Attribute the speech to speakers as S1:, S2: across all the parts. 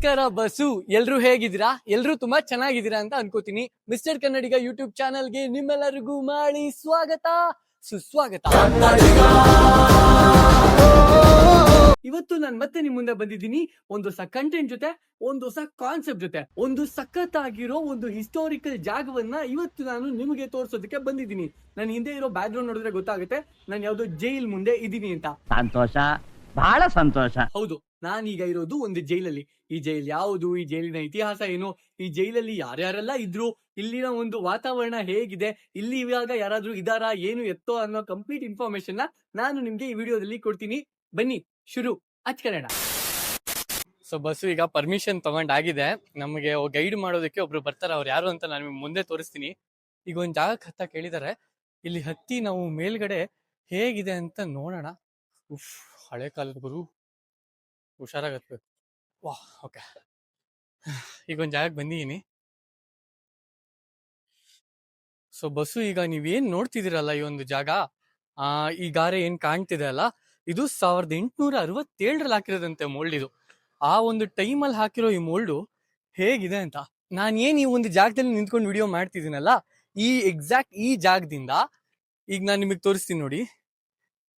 S1: ನಮಸ್ಕಾರ ಬಸ್ಸು. ಎಲ್ರು ಹೇಗಿದ್ದೀರಾ? ಎಲ್ರು ತುಂಬಾ ಚೆನ್ನಾಗಿದ್ದೀರಾ ಅಂತ ಅನ್ಕೋತೀನಿ. ಮಿಸ್ಟರ್ ಕನ್ನಡಿಗ ಯೂಟ್ಯೂಬ್ ಚಾನಲ್ಗೆ ನಿಮ್ಮೆಲ್ಲರಿಗೂ ಮಾಡಿ ಸ್ವಾಗತ ಸುಸ್ವಾಗತ. ಇವತ್ತು ನಾನು ಮತ್ತೆ ನಿಮ್ ಮುಂದೆ ಬಂದಿದ್ದೀನಿ ಒಂದು ಹೊಸ ಕಂಟೆಂಟ್ ಜೊತೆ, ಒಂದು ಹೊಸ ಕಾನ್ಸೆಪ್ಟ್ ಜೊತೆ, ಒಂದು ಸಖತ್ತಾಗಿರೋ ಒಂದು ಹಿಸ್ಟಾರಿಕಲ್ ಜಾಗವನ್ನ ಇವತ್ತು ನಾನು ನಿಮಗೆ ತೋರಿಸೋದಕ್ಕೆ ಬಂದಿದ್ದೀನಿ. ನನ್ನ ಹಿಂದೆ ಇರೋ ಬ್ಯಾಕ್ ಗ್ರೌಂಡ್ ನೋಡಿದ್ರೆ ಗೊತ್ತಾಗುತ್ತೆ ನಾನು ಯಾವ್ದೋ ಜೈಲ್ ಮುಂದೆ ಇದೀನಿ ಅಂತ.
S2: ಸಂತೋಷ, ಬಹಳ ಸಂತೋಷ.
S1: ಹೌದು, ನಾನೀಗ ಇರೋದು ಒಂದು ಜೈಲಲ್ಲಿ. ಈ ಜೈಲ್ ಯಾವುದು, ಈ ಜೈಲಿನ ಇತಿಹಾಸ ಏನು, ಈ ಜೈಲಲ್ಲಿ ಯಾರ್ಯಾರೆಲ್ಲ ಇದ್ರು, ಇಲ್ಲಿನ ಒಂದು ವಾತಾವರಣ ಹೇಗಿದೆ, ಇಲ್ಲಿ ಇವಾಗ ಯಾರಾದ್ರೂ ಇದಾರಾ, ಏನು ಎತ್ತೋ ಅನ್ನೋ ಕಂಪ್ಲೀಟ್ ಇನ್ಫಾರ್ಮೇಶನ್ ನಾನು ನಿಮ್ಗೆ ಈ ವಿಡಿಯೋದಲ್ಲಿ ಕೊಡ್ತೀನಿ. ಬನ್ನಿ ಶುರು ಹಚ್ಕೊಳ್ಳೋಣ. ಸೊ ಬಸ್ಸು ಈಗ ಪರ್ಮಿಷನ್ ತಗೊಂಡಾಗಿದೆ. ನಮಗೆ ಗೈಡ್ ಮಾಡೋದಕ್ಕೆ ಒಬ್ರು ಬರ್ತಾರೆ. ಅವ್ರು ಯಾರು ಅಂತ ನಾನು ನಿಮ್ಗೆ ಮುಂದೆ ತೋರಿಸ್ತೀನಿ. ಈಗ ಒಂದ್ ಜಾಗಕ್ಕೆ ಹತ್ತಕ್ಕೆ ಹೇಳಿದಾರೆ. ಇಲ್ಲಿ ಹತ್ತಿ ನಾವು ಮೇಲ್ಗಡೆ ಹೇಗಿದೆ ಅಂತ ನೋಡೋಣ. ಉಫ್, ಹಳೆ ಕಾಲದ ಗುರು, ಹುಷಾರಾಗತ್ಬೇಕು. ವಾಹ್, ಓಕೆ. ಈಗ ಒಂದ್ ಜಾಗಕ್ಕೆ ಬಂದಿದ್ದೀನಿ. ಸೊ ಬಸ್ಸು, ಈಗ ನೀವೇನ್ ನೋಡ್ತಿದ್ದೀರಲ್ಲ ಈ ಒಂದು ಜಾಗ, ಈ ಗಾರೆ ಏನ್ ಕಾಣ್ತಿದೆ ಅಲ್ಲ, ಇದು 1867ರಲ್ಲಿ ಹಾಕಿರೋದಂತೆ ಮೋಲ್ಡ್. ಇದು ಆ ಒಂದು ಟೈಮಲ್ಲಿ ಹಾಕಿರೋ ಈ ಮೋಲ್ಡು ಹೇಗಿದೆ ಅಂತ ನಾನೇನ್ ಈ ಒಂದು ಜಾಗದಲ್ಲಿ ನಿಂತ್ಕೊಂಡು ವಿಡಿಯೋ ಮಾಡ್ತಿದ್ದೀನಲ್ಲ, ಈ ಎಕ್ಸಾಕ್ಟ್ ಈ ಜಾಗದಿಂದ ಈಗ ನಾನು ನಿಮಗೆ ತೋರಿಸ್ತೀನಿ ನೋಡಿ.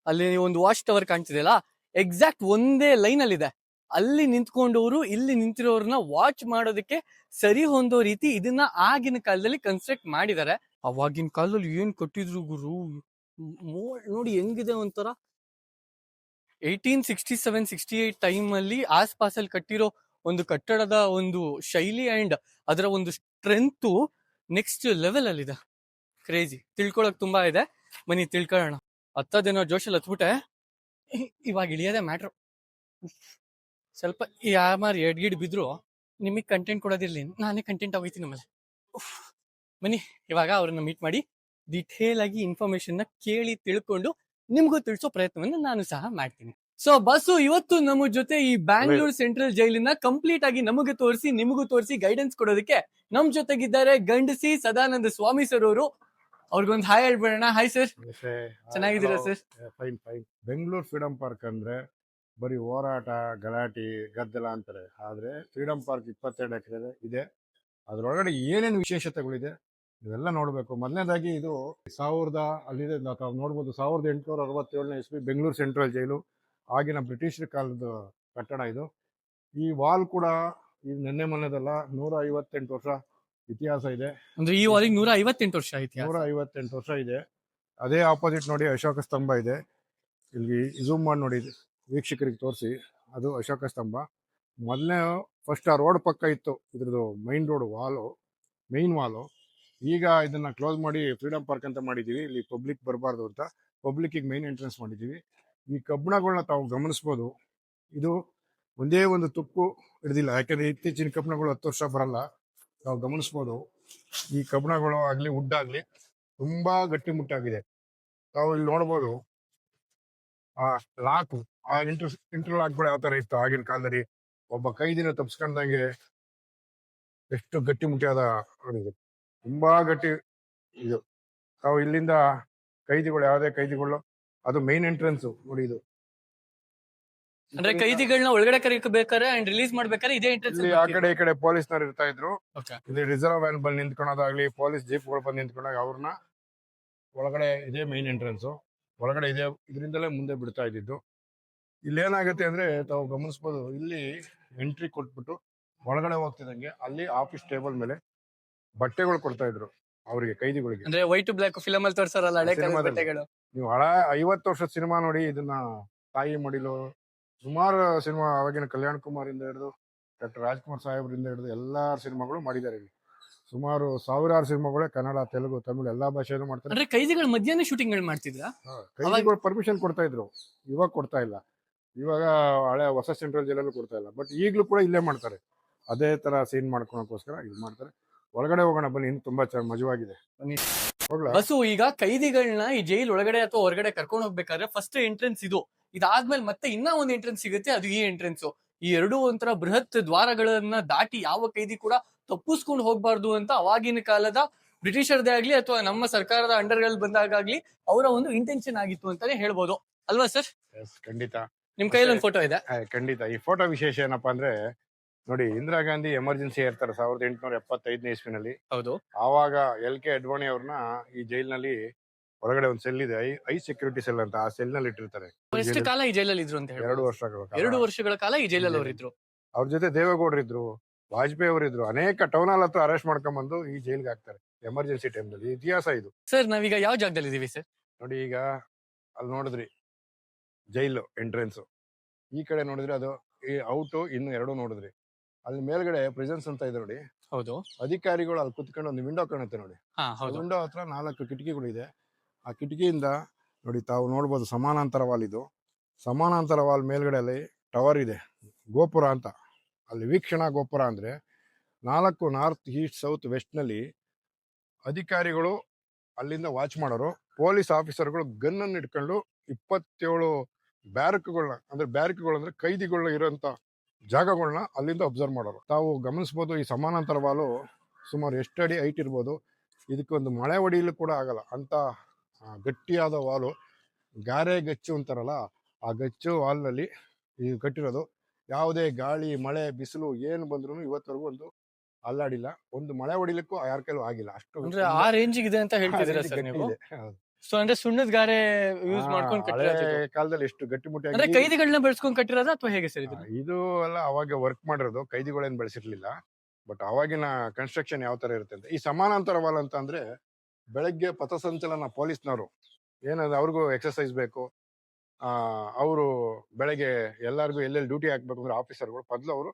S1: ಅಲ್ಲಿ ಒಂದು ವಾಚ್ ಟವರ್ ಕಾಣ್ತಿದೆಯಲ್ಲ, ಎಕ್ಸಾಕ್ಟ್ ಒಂದೇ ಲೈನ್ ಅಲ್ಲಿ ಇದೆ. ಅಲ್ಲಿ ನಿಂತ್ಕೊಂಡವರು ಇಲ್ಲಿ ನಿಂತಿರೋರ್ನ ವಾಚ್ ಮಾಡೋದಕ್ಕೆ ಸರಿ ಹೊಂದೋ ರೀತಿ ಇದನ್ನ ಆಗಿನ ಕಾಲದಲ್ಲಿ ಕನ್ಸ್ಟ್ರಕ್ಟ್ ಮಾಡಿದ್ದಾರೆ. ಅವಾಗಿನ ಕಾಲದಲ್ಲಿ ಏನ್ ಕಟ್ಟಿದ್ರು ಗುರು, ನೋಡಿ ಹೆಂಗಿದೆ ಒಂಥರ. 1867-68 ಟೈಮ್ ಅಲ್ಲಿ ಆಸ್ಪಾಸಲ್ಲಿ ಕಟ್ಟಿರೋ ಒಂದು ಕಟ್ಟಡದ ಒಂದು ಶೈಲಿ ಅಂಡ್ ಅದರ ಒಂದು ಸ್ಟ್ರೆಂತ್ ನೆಕ್ಸ್ಟ್ ಲೆವೆಲ್ ಅಲ್ಲಿ ಇದೆ. ಕ್ರೇಜಿ. ತಿಳ್ಕೊಳಕ್ ತುಂಬಾ ಇದೆ, ಬನ್ನಿ ತಿಳ್ಕೊಳ್ಳೋಣ. ಹತ್ತದೇನೋ ಜೋಶಲ್ಲಿ ಹತ್ಬಿಟ್ಟೆ, ಇವಾಗ ಇಳಿಯೋದೇ ಮ್ಯಾಟ್ರು. ಸ್ವಲ್ಪ ಯಾಮಾರು ಎಡ್ಗಿಡ್ ಬಿದ್ರು ನಿಮಗೆ ಕಂಟೆಂಟ್ ಕೊಡೋದಿರ್ಲಿ, ನಾನೇ ಕಂಟೆಂಟ್ ಆಗೋಯ್ತೀನಿ ಆಮೇಲೆ. ಬನ್ನಿ ಇವಾಗ ಅವ್ರನ್ನ ಮೀಟ್ ಮಾಡಿ ಡಿಟೇಲ್ ಆಗಿ ಇನ್ಫಾರ್ಮೇಶನ್ ನ ಕೇಳಿ ತಿಳ್ಕೊಂಡು ನಿಮ್ಗೂ ತಿಳಿಸೋ ಪ್ರಯತ್ನವನ್ನ ನಾನು ಸಹ ಮಾಡ್ತೀನಿ. ಸೊ ಬಸ್ಸು, ಇವತ್ತು ನಮ್ಮ ಜೊತೆ ಈ ಬ್ಯಾಂಗ್ಳೂರ್ ಸೆಂಟ್ರಲ್ ಜೈಲಿನ ಕಂಪ್ಲೀಟ್ ಆಗಿ ನಮಗೆ ತೋರಿಸಿ ನಿಮಗೂ ತೋರಿಸಿ ಗೈಡೆನ್ಸ್ ಕೊಡೋದಕ್ಕೆ ನಮ್ ಜೊತೆಗಿದ್ದಾರೆ ಗಂಡಸಿ ಸದಾನಂದ ಸ್ವಾಮಿ ಸರ್ ಅವರು. ಅವ್ರಿಗೊಂದು ಹಾಯ್ ಹೇಳ್ಬಿಡೋಣ. ಹಾಯ್ ಸರ್, ಚೆನ್ನಾಗಿದ್ದೀರಾ sir?
S3: Fine fine. Bengaluru freedom park ಅಂದ್ರೆ ಬರೀ ಹೋರಾಟ, ಗಲಾಟಿ, ಗದ್ದಲ ಅಂತಾರೆ. ಆದ್ರೆ ಫ್ರೀಡಂ ಪಾರ್ಕ್ 22 ಎಕರೆ ಇದೆ. ಅದ್ರೊಳಗಡೆ ಏನೇನು ವಿಶೇಷತೆಗಳಿದೆ ಇವೆಲ್ಲ ನೋಡ್ಬೇಕು. ಮೊದಲನೇದಾಗಿ ಇದು ಅಲ್ಲಿದೆ, ನಾವು ನೋಡ್ಬೋದು. 1867ನೇ ಇಸ್ವಿ ಬೆಂಗಳೂರು ಸೆಂಟ್ರಲ್ ಜೈಲು, ಆಗಿನ ಬ್ರಿಟಿಷರ ಕಾಲದ ಕಟ್ಟಡ ಇದು. ಈ ವಾಲ್ ಕೂಡ ಇದು ನೆನ್ನೆ ಮೊನ್ನೆದಲ್ಲ, 158 ವರ್ಷ ಇತಿಹಾಸ ಇದೆ.
S1: ಅಂದ್ರೆ ಈ ವಾಲಿಗೆ 158 ವರ್ಷ ಇತಿಹಾಸ.
S3: 158 ವರ್ಷ ಇದೆ. ಅದೇ ಆಪೋಸಿಟ್ ನೋಡಿ ಅಶೋಕ ಸ್ತಂಭ ಇದೆ. ಇಲ್ಲಿ ಝೂಮ್ ಮಾಡಿ ನೋಡಿ ವೀಕ್ಷಕರಿಗೆ ತೋರಿಸಿ, ಅದು ಅಶೋಕ ಸ್ತಂಭ. ಮೊದಲನೇ ಫಸ್ಟ್ ಆ ರೋಡ್ ಪಕ್ಕ ಇತ್ತು ಇದ್ರದ್ದು ಮೈನ್ ರೋಡ್ ಮೇನ್ ವಾಲು. ಈಗ ಇದನ್ನ ಕ್ಲೋಸ್ ಮಾಡಿ ಫ್ರೀಡಂ ಪಾರ್ಕ್ ಅಂತ ಮಾಡಿದ್ದೀವಿ. ಇಲ್ಲಿ ಪಬ್ಲಿಕ್ ಬರಬಾರ್ದು ಅಂತ ಪಬ್ಲಿಕ್ಕಿಗೆ ಮೈನ್ ಎಂಟ್ರೆನ್ಸ್ ಮಾಡಿದ್ದೀವಿ. ಈ ಕಬ್ಬಣಗಳನ್ನ ತಾವು ಗಮನಿಸ್ಬೋದು. ಇದು ಒಂದೇ ಒಂದು ತುಕ್ಕು ಹಿಡಿದಿಲ್ಲ, ಯಾಕಂದ್ರೆ ಇತ್ತೀಚಿನ ಕಬ್ಬಣಗಳು 10 ವರ್ಷ ಬರಲ್ಲ. ನಾವು ಗಮನಿಸ್ಬೋದು, ಈ ಕಬ್ಬಣಗಳು ಆಗ್ಲಿ ವುಡ್ ಆಗ್ಲಿ ತುಂಬಾ ಗಟ್ಟಿಮುಟ್ಟಾಗಿದೆ. ತಾವು ಇಲ್ಲಿ ನೋಡ್ಬೋದು ಆ ಲಾಕು, ಆ ಇಂಟರ್ಲಾಕ್ಗಳು ಯಾವ ತರ ಇತ್ತು ಆಗಿನ ಕಾಲದಲ್ಲಿ. ಒಬ್ಬ ಕೈದಿನ ತಪ್ಸ್ಕೊಂಡಂಗೆ ಎಷ್ಟು ಗಟ್ಟಿಮುಟ್ಟಿಯಾದ ನೋಡಿದೆ, ತುಂಬಾ ಗಟ್ಟಿ ಇದು. ತಾವು ಇಲ್ಲಿಂದ ಕೈದಿಗಳು, ಯಾವುದೇ ಕೈದಿಗಳು, ಅದು ಮೈನ್ ಎಂಟ್ರೆನ್ಸ್ ನೋಡಿ. ಇದು
S1: ಅಂದ್ರೆ ಕೈದಿಗಳನ್ನ ಒಳಗಡೆ ಕರೀಬೇಕಾರೆ ಅಂಡ್ ರಿಲೀಸ್ ಮಾಡ್ಬೇಕಾದ್ರೆ ಇದೇ ಎಂಟ್ರೆನ್ಸ್.
S3: ಆ ಕಡೆ ಈ ಕಡೆ ಪೊಲೀಸ್ನವ್ರು ಇರ್ತಾ ಇದ್ರು. ಇಲ್ಲಿ ರಿಸರ್ವ್ ವ್ಯಾನ್ ಬಂದು ನಿಂತ್ಕೊಳ್ಳೋದಾಗ್ಲಿ, ಪೊಲೀಸ್ ಜೀಪ್ಗಳು ಬಂದು ನಿಂತ್ಕೊಂಡಾಗ ಅವ್ರನ್ನ ಒಳಗಡೆ ಇದೇ ಮೈನ್ ಎಂಟ್ರೆನ್ಸ್, ಒಳಗಡೆ ಇದೆ. ಇದರಿಂದಲೇ ಮುಂದೆ ಬಿಡ್ತಾ ಇದ್ದಿದ್ದು. ಇಲ್ಲೇನಾಗುತ್ತೆ ಅಂದ್ರೆ ತಾವು ಗಮನಿಸ್ಬೋದು, ಇಲ್ಲಿ ಎಂಟ್ರಿ ಕೊಟ್ಬಿಟ್ಟು ಒಳಗಡೆ ಹೋಗ್ತಿದಂಗೆ ಅಲ್ಲಿ ಆಫೀಸ್ ಟೇಬಲ್ ಮೇಲೆ ಬಟ್ಟೆಗಳು ಕೊಡ್ತಾ ಇದ್ರು ಅವರಿಗೆ, ಕೈದಿಗಳಿಗೆ.
S1: ಅಂದ್ರೆ ವೈಟ್ ಟು ಬ್ಲಾಕ್ ಫಿಲಮ್ ಅಲ್ಲಿ ತೋರಿಸಾರಲ್ಲ ಹಳೆ ಕಾಲದ ಬಟ್ಟೆಗಳು.
S3: ನೀವು 50 ವರ್ಷದ ಸಿನಿಮಾ ನೋಡಿ, ಇದನ್ನ ತಾಯಿ ಮಡಿಲು, ಸುಮಾರು ಸಿನಿಮಾ, ಅವಾಗಿನ ಕಲ್ಯಾಣ್ ಕುಮಾರ್ ಇಂದ ಹಿಡಿದು ಡಾಕ್ಟರ್ ರಾಜ್ಕುಮಾರ್ ಸಾಹೇಬ್ರಿಂದ ಹಿಡಿದು ಎಲ್ಲಾ ಸಿನಿಮಾಗಳು ಮಾಡಿದ್ದಾರೆ. ಇಲ್ಲಿ ಸುಮಾರು 1000 ಸಿನಿಮಾಗಳೇ ಕನ್ನಡ, ತೆಲುಗು, ತಮಿಳು ಎಲ್ಲಾ ಭಾಷೆಯಲ್ಲೂ ಮಾಡ್ತಾರೆ.
S1: ಅಂದ್ರೆ ಕೈದಿಗಳು ಮಧ್ಯಾಹ್ನ ಶೂಟಿಂಗ್ ಮಾಡ್ತಿದ್ರ?
S3: ಕೈದಿಗಳು ಪರ್ಮಿಷನ್ ಕೊಡ್ತಾ ಇದ್ರು, ಇವಾಗ ಕೊಡ್ತಾ ಇಲ್ಲ. ಇವಾಗ ಹಳೆ ಹೊಸ ಸೆಂಟ್ರಲ್ ಜೈಲಲ್ಲೂ ಕೊಡ್ತಾ ಇಲ್ಲ, ಬಟ್ ಈಗಲೂ ಕೂಡ ಇಲ್ಲೇ ಮಾಡ್ತಾರೆ. ಅದೇ ತರ ಸೀನ್ ಮಾಡ್ಕೊಳಕೋಸ್ಕರ ಇಲ್ಲಿ ಮಾಡ್ತಾರೆ. ಒಳಗಡೆ ಹೋಗೋಣ ಬನ್ನಿ, ಇನ್ನು ತುಂಬಾ ಮಜವಾಗಿದೆ.
S1: ಬಸ್ಸು, ಈಗ ಕೈದಿಗಳನ್ನ ಈ ಜೈಲ್ ಒಳಗಡೆ ಅಥವಾ ಹೊರಗಡೆ ಕರ್ಕೊಂಡು ಹೋಗ್ಬೇಕಾದ್ರೆ ಫಸ್ಟ್ ಎಂಟ್ರೆನ್ಸ್ ಇದು. ಇದಾದ್ಮೇಲೆ ಮತ್ತೆ ಇನ್ನ ಒಂದು ಎಂಟ್ರೆನ್ಸ್ ಸಿಗುತ್ತೆ, ಅದು ಈ ಎಂಟ್ರೆನ್ಸ್. ಈ ಎರಡು ಒಂಥರ ಬೃಹತ್ ದ್ವಾರಗಳನ್ನ ದಾಟಿ ಯಾವ ಕೈದಿ ಕೂಡ ತಪ್ಪಿಸ್ಕೊಂಡು ಹೋಗ್ಬಾರ್ದು ಅಂತ ಅವಾಗಿನ ಕಾಲದ ಬ್ರಿಟಿಷರ್ದೇ ಆಗ್ಲಿ ಅಥವಾ ನಮ್ಮ ಸರ್ಕಾರದ ಅಂಡರ್ಗಳಲ್ಲಿ ಬಂದಾಗ್ಲಿ ಅವರ ಒಂದು ಇಂಟೆನ್ಷನ್ ಆಗಿತ್ತು ಅಂತಾನೆ ಹೇಳ್ಬೋದು ಅಲ್ವಾ ಸರ್?
S3: ಖಂಡಿತ.
S1: ನಿಮ್ ಕೈಯಲ್ಲಿ ಒಂದು ಫೋಟೋ ಇದೆ.
S3: ಖಂಡಿತ. ಈ ಫೋಟೋ ವಿಶೇಷ ಏನಪ್ಪಾ ಅಂದ್ರೆ, ನೋಡಿ ಇಂದಿರಾ ಗಾಂಧಿ ಎಮರ್ಜೆನ್ಸಿ ಇರ್ತಾರೆ 1875ನೇ ಇಸ್ವಿನಲ್ಲಿ.
S1: ಹೌದು.
S3: ಆವಾಗ LK ಅಡ್ವಾಣಿ ಅವ್ರನ್ನ ಈ ಜೈಲಿನಲ್ಲಿ ಹೊರಗಡೆ ಒಂದು ಸೆಲ್ ಇದೆ, ಐ ಸೆಕ್ಯೂರಿಟಿ ಸೆಲ್ ಅಂತ, ಆ ಸೆಲ್ ನಲ್ಲಿ ಇಟ್ಟಿರ್ತಾರೆ.
S1: ಎಷ್ಟು ಕಾಲ ಈ ಜೈಲಲ್ಲಿ ಇದ್ರು ಅಂತ ಹೇಳಿ?
S3: 2 ವರ್ಷಗಳ ಕಾಲ.
S1: 2 ವರ್ಷಗಳ ಕಾಲ ಈ ಜೈಲಲ್ಲಿ ಅವ್ರು ಇದ್ರು.
S3: ಅವ್ರ ಜೊತೆ ದೇವೇಗೌಡರು ಇದ್ರು, ವಾಜಪೇಯಿ ಅವರು ಇದ್ರು. ಅನೇಕ ಟೌನ್ ಹಾಲ್ ಹತ್ರ ಅರೆಸ್ಟ್ ಮಾಡ್ಕೊಂಡ್ಬಂದು ಈ ಜೈಲ್ಗೆ ಹಾಕ್ತಾರೆ ಎಮರ್ಜೆನ್ಸಿ ಟೈಮ್ ನಲ್ಲಿ. ಇತಿಹಾಸ ಇದು.
S1: ಸರ್ ನಾವೀಗ ಯಾವ ಜಾಗದಲ್ಲಿ ಇದೀವಿ ಸರ್?
S3: ನೋಡಿ ಈಗ ಅಲ್ಲಿ ನೋಡಿದ್ರಿ ಜೈಲು ಎಂಟ್ರೆನ್ಸ್, ಈ ಕಡೆ ನೋಡಿದ್ರೆ ಅದು ಈ ಔಟ್, ಇನ್ನು 2 ನೋಡಿದ್ರಿ. ಅಲ್ಲಿ ಮೇಲ್ಗಡೆ ಪ್ರಿಸನ್ಸ್ ಅಂತ ಇದೆ ನೋಡಿ.
S1: ಹೌದು.
S3: ಅಧಿಕಾರಿಗಳು ಅಲ್ಲಿ ಕುತ್ಕೊಂಡು ಒಂದು ವಿಂಡೋ ಕಾಣುತ್ತೆ ನೋಡಿ. ವಿಂಡೋ ಹತ್ರ 4 ಕಿಟಕಿಗಳು ಇದೆ. ಆ ಕಿಟಕಿಯಿಂದ ನೋಡಿ ತಾವು ನೋಡ್ಬೋದು ಸಮಾನಾಂತರ ವಾಲ್ ಇದು. ಸಮಾನಾಂತರ ವಾಲ್ ಮೇಲ್ಗಡೆ ಅಲ್ಲಿ ಟವರ್ ಇದೆ, ಗೋಪುರ ಅಂತ. ಅಲ್ಲಿ ವೀಕ್ಷಣಾ ಗೋಪುರ ಅಂದ್ರೆ 4 ನಾರ್ತ್ ಈಸ್ಟ್ ಸೌತ್ ವೆಸ್ಟ್ ನಲ್ಲಿ ಅಧಿಕಾರಿಗಳು ಅಲ್ಲಿಂದ ವಾಚ್ ಮಾಡೋರು, ಪೊಲೀಸ್ ಆಫೀಸರ್ಗಳು ಗನ್ ಅನ್ನು ಇಟ್ಕೊಂಡು 27 ಬ್ಯಾರಕ್ಗಳನ್ನ, ಅಂದ್ರೆ ಬ್ಯಾರಕ್ಗಳು ಅಂದ್ರೆ ಕೈದಿಗಳು ಇರೋಂತ ಜಾಗಗಳನ್ನ ಅಲ್ಲಿಂದ ಅಬ್ಸರ್ವ್ ಮಾಡೋರು. ತಾವು ಗಮನಿಸ್ಬೋದು ಈ ಸಮಾನಾಂತರ ವಾಲು ಸುಮಾರು ಎಷ್ಟು ಅಡಿ ಹೈಟ್ ಇರ್ಬೋದು. ಇದಕ್ಕೊಂದು ಮಳೆ ಹೊಡಿಯಲು ಕೂಡ ಆಗಲ್ಲ ಅಂತ ಗಟ್ಟಿಯಾದ ವಾಲು. ಗಾರೆ ಗಚ್ಚು ಅಂತಾರಲ್ಲ, ಆ ಗಚ್ಚು ವಾಲ್ನಲ್ಲಿ ಇದು ಕಟ್ಟಿರೋದು. ಯಾವುದೇ ಗಾಳಿ ಮಳೆ ಬಿಸಿಲು ಏನು ಬಂದ್ರು ಇವತ್ತವರೆಗೂ ಒಂದು ಅಲ್ಲಾಡಿಲ್ಲ, ಒಂದು ಮಳೆ ಹೊಡಿಲಿಕ್ಕೂ ಯಾರ ಕೈಲೂ ಆಗಿಲ್ಲ. ಅಷ್ಟು
S1: ಅಂದ್ರೆ ಆ ರೇಂಜಿಗೆ ಇದೆ ಅಂತ ಹೇಳ್ತಿದ್ದೀರಾ ಸರ್ ನೀವು? ಸೊ ಅಂದ್ರೆ ಸುಣ್ಣದ ಗಾರೆ ಯೂಸ್ ಮಾಡ್ಕೊಂಡು ಕಟ್ಟಿರೋದು.
S3: ಕಾಲದಲ್ಲಿ ಎಷ್ಟು ಗಟ್ಟಿಮುಟ್ಟಾಗಿ
S1: ಅಂದ್ರೆ ಕೈದಿಗಳನ್ನ ಬೆಳೆಸ್ಕೊಂಡು ಕಟ್ಟಿರೋದ ಅಥವಾ ಹೇಗೆ ಸರ್ ಇದು?
S3: ಇದು ಎಲ್ಲ ಅವಾಗ ವರ್ಕ್ ಮಾಡಿರೋದು, ಕೈದಿಗಳೇನ್ ಬೆಳೆಸಿರ್ಲಿಲ್ಲ. ಬಟ್ ಅವಾಗಿನ ಕನ್ಸ್ಟ್ರಕ್ಷನ್ ಯಾವ ತರ ಇರುತ್ತೆ ಅಂತ. ಈ ಸಮಾನಾಂತರ ವಾಲ್ ಅಂತ ಅಂದ್ರೆ ಬೆಳಗ್ಗೆ ಪಥಸಂಚಲನ ಪೊಲೀಸ್ನವರು ಏನದು, ಅವ್ರಿಗೂ ಎಕ್ಸರ್ಸೈಸ್ ಬೇಕು. ಅವರು ಬೆಳಗ್ಗೆ ಎಲ್ಲರಿಗೂ ಎಲ್ಲೆಲ್ಲಿ ಡ್ಯೂಟಿ ಹಾಕ್ಬೇಕು ಅಂದ್ರೆ ಆಫೀಸರ್ಗಳು ಮೊದಲು ಅವರು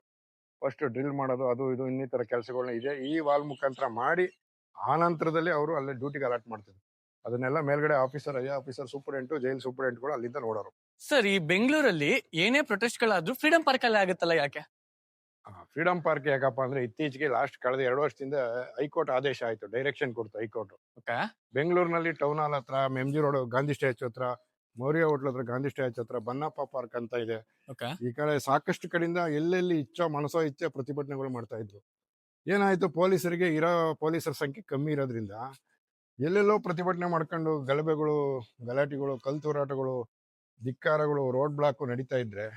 S3: ಫಸ್ಟ್ ಡ್ರಿಲ್ ಮಾಡೋದು, ಅದು ಇದು ಇನ್ನಿತರ ಕೆಲಸಗಳನ್ನ ಇದೆ ಈ ವಾಲ್ ಮುಖಾಂತರ ಮಾಡಿ, ಆ ನಂತರದಲ್ಲಿ ಅವರು ಅಲ್ಲೇ ಡ್ಯೂಟಿಗೆ ಅಲಾಟ್ ಮಾಡ್ತಿದ್ರು. ಅದನ್ನೆಲ್ಲ ಮೇಲ್ಗಡೆ ಆಫೀಸರ್ ಸೂಪರಿಂಟೆಂಟ್, ಜೈಲ್ ಸೂಪರಿಂಟೆಂಟ್ಗಳು ಅಲ್ಲಿಂದ ನೋಡೋರು.
S1: ಸರ್ ಈ ಬೆಂಗಳೂರಲ್ಲಿ ಏನೇ ಪ್ರೊಟೆಸ್ಟ್ ಗಳಾದ್ರೂ ಫ್ರೀಡಂ ಪಾರ್ಕ್ ಅಲ್ಲಿ ಆಗುತ್ತಲ್ಲ, ಯಾಕೆ?
S3: ಫ್ರೀಡಂ ಪಾರ್ಕ್ ಯಾಕಪ್ಪ ಅಂದ್ರೆ ಇತ್ತೀಚೆಗೆ ಲಾಸ್ಟ್ ಕಳೆದ 2 ವರ್ಷದಿಂದ ಹೈಕೋರ್ಟ್ ಆದೇಶ ಆಯ್ತು, ಡೈರೆಕ್ಷನ್ ಕೊಡ್ತು ಹೈಕೋರ್ಟ್. ಬೆಂಗಳೂರಿನಲ್ಲಿ ಟೌನ್ ಹಾಲ್ ಹತ್ರ, MG ರೋಡ್ ಗಾಂಧಿ ಸ್ಟ್ಯಾಚ್ಯೂ ಹತ್ರ, ಮೌರ್ಯ ಹೋಟ್ಲ್ ಹತ್ರ, ಗಾಂಧಿ ಸ್ಟ್ಯಾಚ್ಯೂ ಹತ್ರ ಬನ್ನಪ್ಪ ಪಾರ್ಕ್ ಅಂತ ಇದೆ. ಈ ಕಡೆ ಸಾಕಷ್ಟು ಕಡೆಯಿಂದ ಎಲ್ಲೆಲ್ಲಿ ಮನಸೋ ಇಚ್ಛೆ ಪ್ರತಿಭಟನೆಗಳು ಮಾಡ್ತಾ ಇದ್ರು. ಏನಾಯ್ತು, ಪೊಲೀಸರಿಗೆ ಇರೋ ಪೊಲೀಸರ ಸಂಖ್ಯೆ ಕಮ್ಮಿ ಇರೋದ್ರಿಂದ ಎಲ್ಲೆಲ್ಲೋ ಪ್ರತಿಭಟನೆ ಮಾಡ್ಕೊಂಡು ಗಲಭೆಗಳು, ಗಲಾಟೆಗಳು, ಕಲ್ ತೂರಾಟಗಳು, ಧಿಕ್ಕಾರಗಳು, ರೋಡ್ ಬ್ಲಾಕ್ ನಡೀತಾ ಇದ್ರೆ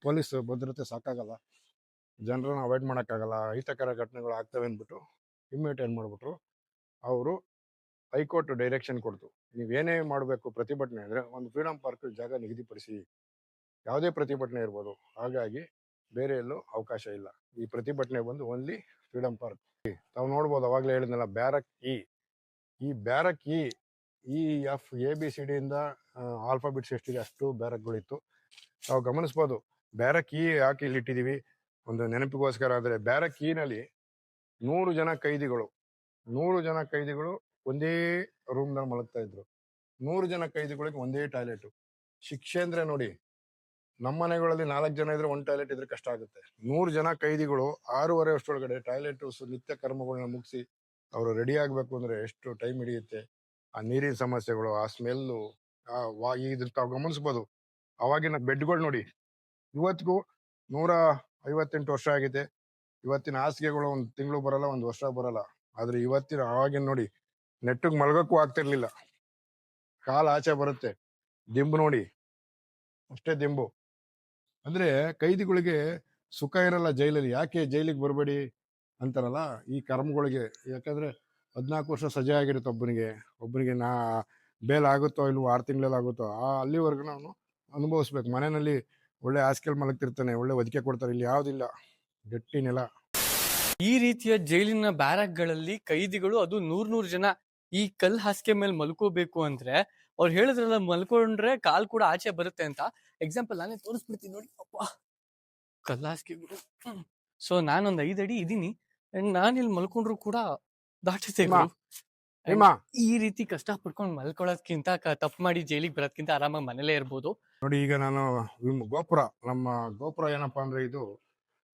S3: ಪೊಲೀಸ್ ಭದ್ರತೆ ಸಾಕಾಗಲ್ಲ, ಜನರನ್ನ ಅವಾಯ್ಡ್ ಮಾಡೋಕ್ಕಾಗಲ್ಲ, ಅಹಿತಕರ ಘಟನೆಗಳು ಆಗ್ತವೆ ಅಂದ್ಬಿಟ್ಟು ಇಮ್ಮಿಡಿಯೇಟ್ ಏನ್ ಮಾಡ್ಬಿಟ್ರು, ಅವರು ಹೈಕೋರ್ಟ್ ಡೈರೆಕ್ಷನ್ ಕೊಡ್ತು, ನೀವೇನೇ ಮಾಡಬೇಕು ಪ್ರತಿಭಟನೆ ಅಂದ್ರೆ ಒಂದು ಫ್ರೀಡಂ ಪಾರ್ಕ್ ಜಾಗ ನಿಗದಿಪಡಿಸಿ, ಯಾವುದೇ ಪ್ರತಿಭಟನೆ ಇರ್ಬೋದು. ಹಾಗಾಗಿ ಬೇರೆ ಎಲ್ಲೂ ಅವಕಾಶ ಇಲ್ಲ, ಈ ಪ್ರತಿಭಟನೆ ಬಂದು ಓನ್ಲಿ ಫ್ರೀಡಂ ಪಾರ್ಕ್. ತಾವು ನೋಡ್ಬೋದು, ಅವಾಗಲೇ ಹೇಳಿದ್ನಲ್ಲ ಬ್ಯಾರಕ್ ಈ ಬ್ಯಾರಕ್ EFABCD ಇಂದ ಆಲ್ಫಾಬಿಟ್ಸ್ ಎಷ್ಟಿದೆ ಅಷ್ಟು ಬ್ಯಾರಕ್ಗಳಿತ್ತು. ನಾವು ಗಮನಿಸ್ಬೋದು. ಬ್ಯಾರಕ್ ಯಾಕೆ ಇಲ್ಲಿ ಇಟ್ಟಿದೀವಿ ಒಂದು ನೆನಪಿಗೋಸ್ಕರ ಅಂದ್ರೆ, ಬ್ಯಾರಕ್ ನಲ್ಲಿ 100 ಜನ ಕೈದಿಗಳು ಒಂದೇ ರೂಮ್ ನಲ್ಲಿ ಮಲಗ್ತಾ ಇದ್ರು. 100 ಜನ ಕೈದಿಗಳಿಗೆ ಒಂದೇ ಟಾಯ್ಲೆಟ್. ಶಿಕ್ಷೆ ಅಂದ್ರೆ ನೋಡಿ, ನಮ್ಮ ಮನೆಗಳಲ್ಲಿ 4 ಜನ ಇದ್ರೆ 1 ಟಾಯ್ಲೆಟ್ ಇದ್ರೆ ಕಷ್ಟ ಆಗುತ್ತೆ. 100 ಜನ ಕೈದಿಗಳು 6:30 ಅಷ್ಟೊಳಗಡೆ ಟಾಯ್ಲೆಟ್ ನಿತ್ಯ ಕರ್ಮಗಳನ್ನ ಮುಗಿಸಿ ಅವರು ರೆಡಿ ಆಗ್ಬೇಕು ಅಂದ್ರೆ ಎಷ್ಟು ಟೈಮ್ ಹಿಡಿಯುತ್ತೆ. ಆ ನೀರಿನ ಸಮಸ್ಯೆಗಳು, ಆ ಸ್ಮೆಲ್ಲು, ಇದ್ರ ತಾವು ಗಮನಿಸ್ಬೋದು. ಅವಾಗಿನ ಬೆಡ್ಗಳು ನೋಡಿ, ಇವತ್ತಿಗೂ 158 ವರ್ಷ ಆಗಿದೆ. ಇವತ್ತಿನ ಹಾಸಿಗೆಗಳು 1 ತಿಂಗಳು ಬರಲ್ಲ, 1 ವರ್ಷ ಬರಲ್ಲ. ಆದ್ರೆ ಆವಾಗಿನ ನೋಡಿ, ನೆಟ್ಟಿಗೆ ಮಲಗಕ್ಕೂ ಆಗ್ತಿರ್ಲಿಲ್ಲ, ಕಾಲ್ ಆಚೆ ಬರುತ್ತೆ. ದಿಂಬು ನೋಡಿ, ಅಷ್ಟೇ ದಿಂಬು. ಅಂದ್ರೆ ಕೈದಿಗಳಿಗೆ ಸುಖ ಇರಲ್ಲ ಜೈಲಲ್ಲಿ. ಯಾಕೆ ಜೈಲಿಗೆ ಬರಬೇಡಿ ಅಂತಾರಲ್ಲ ಈ ಕರ್ಮಗಳಿಗೆ, ಯಾಕಂದ್ರೆ 14 ವರ್ಷ ಸಜೆ ಆಗಿರುತ್ತೆ ಒಬ್ಬನಿಗೆ ಬೇಲ್ ಆಗುತ್ತೋ ಇಲ್ವೋ, 6 ತಿಂಗಳಲ್ಲಿ ಆಗುತ್ತೋ, ಅಲ್ಲಿವರೆಗೂ ನಾವು ಅನುಭವಿಸ್ಬೇಕು. ಮನೆಯಲ್ಲಿ ಒಳ್ಳೆ ಹಾಸಿಗೆಲ್ ಮಲಗ್ತಿರ್ತಾನೆ, ಒಳ್ಳೆ ಒದಿಕೆ ಕೊಡ್ತಾರೆ, ಇಲ್ಲಿ ಯಾವ್ದಿಲ್ಲ, ಗಟ್ಟಿ ನೆಲ.
S1: ಈ ರೀತಿಯ ಜೈಲಿನ ಬ್ಯಾರಕ್ಗಳಲ್ಲಿ ಕೈದಿಗಳು, ಅದು 100 ಜನ ಈ ಕಲ್ ಹಾಸಿಗೆ ಮೇಲೆ ಮಲ್ಕೋಬೇಕು ಅಂದ್ರೆ ಅವ್ರು ಹೇಳಿದ್ರಲ್ಲ, ಮಲ್ಕೊಂಡ್ರೆ ಕಾಲ್ ಕೂಡ ಆಚೆ ಬರುತ್ತೆ ಅಂತ. ಎಕ್ಸಾಂಪಲ್ ನಾನೇ ತೋರಿಸ್ಬಿಡ್ತೀನಿ ನೋಡಿ. ಅಪ್ಪ, ಕಲ್ ಹಾಸಿಗೆಗಳು. ಸೊ ನಾನೊಂದ್ 5 ಅಡಿ ಇದೀನಿ, ನಾನಿಲ್ಲಿ ಮಲ್ಕೊಂಡ್ರು ಕೂಡ ದಾಟುತ್ತೆ. ಈ ರೀತಿ ಕಷ್ಟ ಪಡ್ಕೊಂಡು ಮಲ್ಕೊಳ್ಳೋದ್ಕಿಂತ, ತಪ್ಪು ಮಾಡಿ ಜೈಲಿಗೆ ಬರೋದ್ಕಿಂತ ಆರಾಮಾಗಿ ಮನೇಲೇ ಇರ್ಬೋದು.
S3: ನೋಡಿ ಈಗ ನಾನು ನಮ್ಮ ಗೋಪುರ ಏನಪ್ಪಾ ಅಂದ್ರೆ, ಇದು